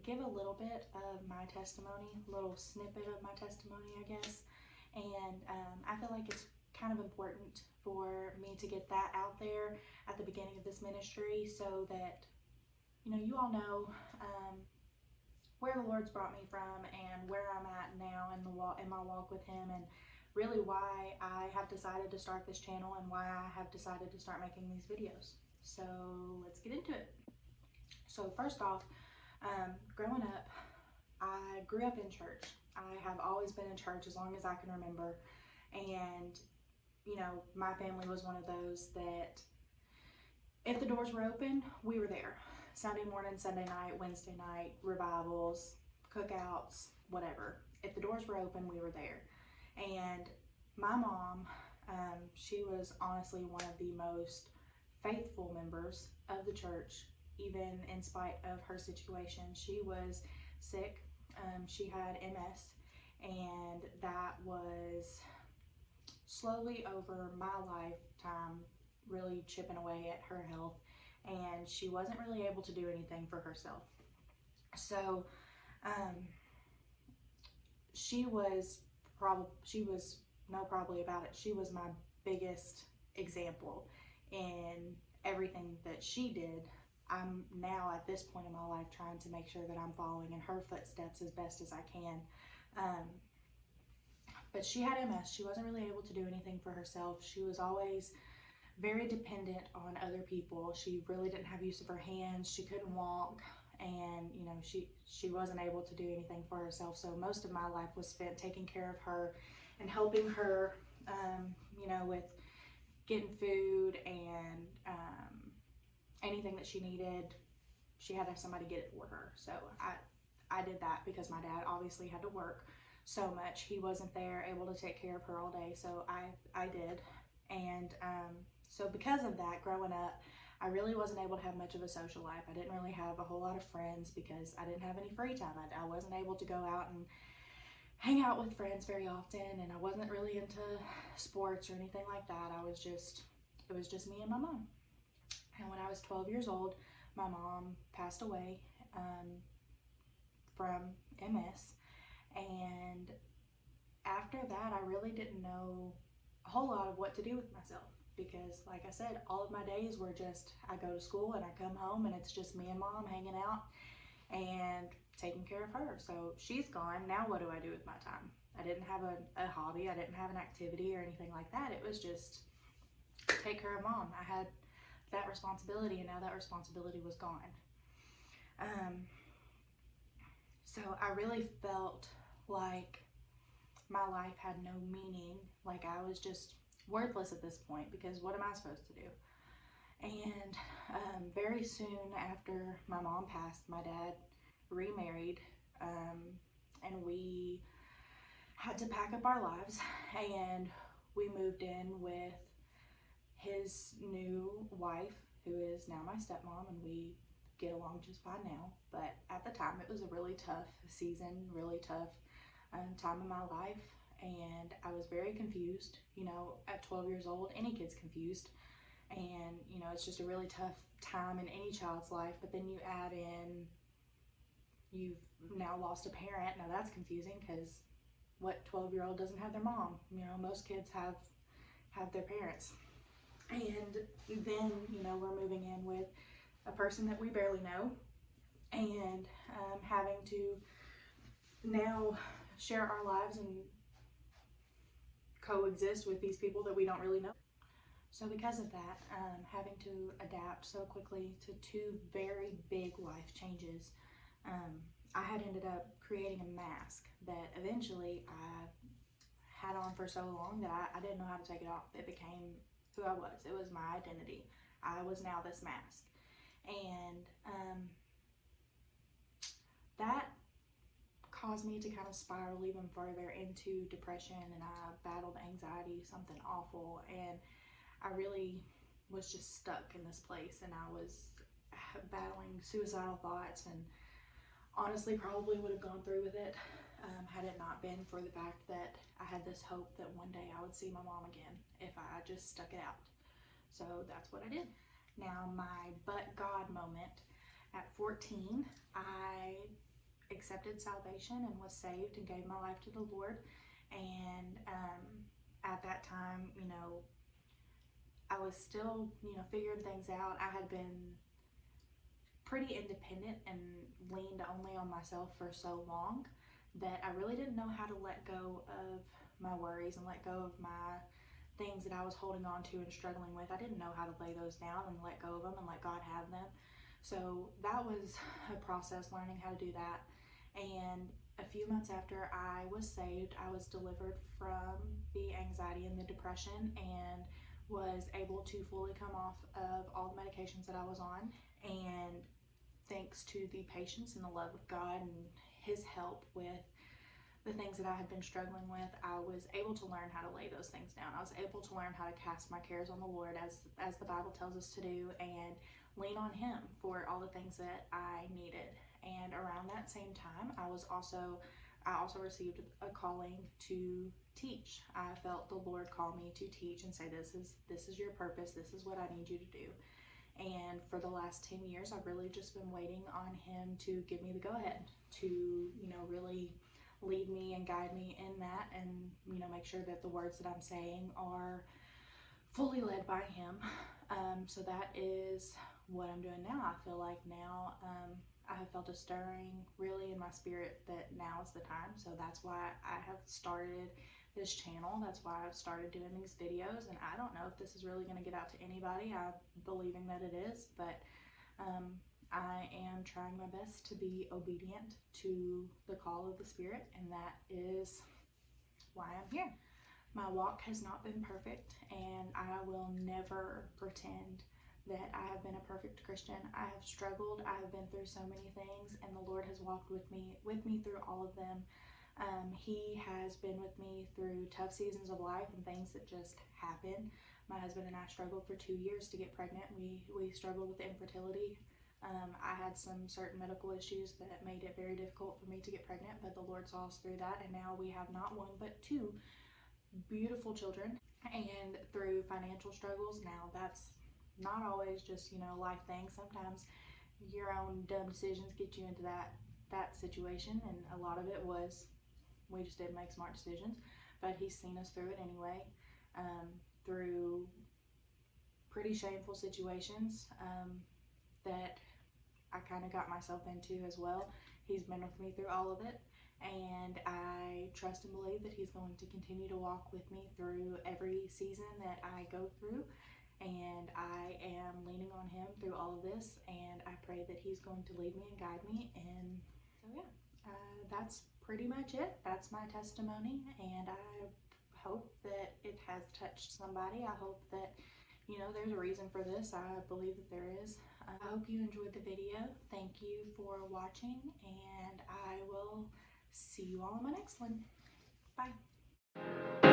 give a little bit of my testimony, a little snippet of my testimony, I guess. And I feel like it's kind of important for me to get that out there at the beginning of this ministry so that, you know, you all know where the Lord's brought me from and where I'm at now in my walk with Him, and really why I have decided to start this channel and why I have decided to start making these videos. So let's get into it. So first off, growing up, I grew up in church. I have always been in church as long as I can remember, and you know, my family was one of those that if the doors were open, we were there. Sunday morning, Sunday night, Wednesday night, revivals, cookouts, whatever. If the doors were open, we were there. And my mom, she was honestly one of the most faithful members of the church, even in spite of her situation. She was sick. She had MS, and that was slowly over my lifetime really chipping away at her health, and she wasn't really able to do anything for herself. So she was probably about it. She was my biggest example in everything that she did. I'm now at this point in my life trying to make sure that I'm following in her footsteps as best as I can. But she had MS. She wasn't really able to do anything for herself. She was always very dependent on other people. She really didn't have use of her hands. She couldn't walk, and you know, she wasn't able to do anything for herself. So most of my life was spent taking care of her and helping her, you know, with getting food and anything that she needed. She had to have somebody get it for her. So I did that because my dad obviously had to work so much. He wasn't there able to take care of her all day, so I did. And so because of that, growing up, I really wasn't able to have much of a social life. I didn't really have a whole lot of friends because I didn't have any free time. I wasn't able to go out and hang out with friends very often, and I wasn't really into sports or anything like that. It was just me and my mom. And when I was 12 years old, my mom passed away from MS, and after that, I really didn't know a whole lot of what to do with myself because, like I said, all of my days were just I go to school and I come home and it's just me and mom hanging out and taking care of her. So she's gone. Now what do I do with my time? I didn't have a hobby. I didn't have an activity or anything like that. It was just take care of mom. I had that responsibility, and now that responsibility was gone. So I really felt like my life had no meaning, like I was just worthless at this point because what am I supposed to do? And very soon after my mom passed, my dad remarried, and we had to pack up our lives, and we moved in with his new wife, who is now my stepmom, and we get along just fine now. But at the time, it was a really tough season, really tough time in my life, and I was very confused. You know, at 12 years old, any kid's confused, and you know, it's just a really tough time in any child's life. But then you add in you've now lost a parent. Now that's confusing because what 12-year-old doesn't have their mom? You know, most kids have their parents. And then, you know, we're moving in with a person that we barely know, and having to now share our lives and coexist with these people that we don't really know. So because of that, having to adapt so quickly to two very big life changes, I had ended up creating a mask that eventually I had on for so long that I didn't know how to take it off. It became who I was. It was my identity. I was now this mask. And that caused me to kind of spiral even further into depression, and I battled anxiety, something awful, and I really was just stuck in this place, and I was battling suicidal thoughts, and honestly probably would have gone through with it had it not been for the fact that I had this hope that one day I would see my mom again if I just stuck it out. So that's what I did. Now, my but God moment, at 14, I accepted salvation and was saved and gave my life to the Lord. And at that time, I was still, figuring things out. I had been pretty independent and leaned only on myself for so long that I really didn't know how to let go of my worries and let go of my things that I was holding on to and struggling with. I didn't know how to lay those down and let go of them and let God have them. So that was a process, learning how to do that. And a few months after I was saved, I was delivered from the anxiety and the depression and was able to fully come off of all the medications that I was on. And thanks to the patience and the love of God and His help with the things that I had been struggling with, I was able to learn how to lay those things down. I was able to learn how to cast my cares on the Lord, as the Bible tells us to do, and lean on Him for all the things that I needed. And around that same time, I also received a calling to teach. I felt the Lord call me to teach and say, this is your purpose. This is what I need you to do. And for the last 10 years, I've really just been waiting on Him to give me the go-ahead to, really lead me and guide me in that, and, make sure that the words that I'm saying are fully led by Him. So that is what I'm doing now. I feel like now I have felt a stirring really in my spirit that now is the time. So that's why I have started this channel. That's why I've started doing these videos, and I don't know if this is really going to get out to anybody. I'm believing that it is, but I am trying my best to be obedient to the call of the Spirit, and that is why I'm here. My walk has not been perfect, and I will never pretend that I have been a perfect Christian. I have struggled. I have been through so many things, and the Lord has walked with me through all of them. He has been with me through tough seasons of life and things that just happen. My husband and I struggled for 2 years to get pregnant. We struggled with infertility. I had some certain medical issues that made it very difficult for me to get pregnant, but the Lord saw us through that, and now we have not one but two beautiful children. And through financial struggles, now that's not always just, life things. Sometimes your own dumb decisions get you into that situation, and a lot of it was we just didn't make smart decisions, but He's seen us through it anyway. Through pretty shameful situations that I kind of got myself into as well. He's been with me through all of it, and I trust and believe that He's going to continue to walk with me through every season that I go through, and I am leaning on Him through all of this, and I pray that He's going to lead me and guide me. And so that's pretty much it. That's my testimony, and I hope that it has touched somebody. I hope that there's a reason for this. I believe that there is. I hope you enjoyed the video. Thank you for watching, and I will see you all in my next one. Bye.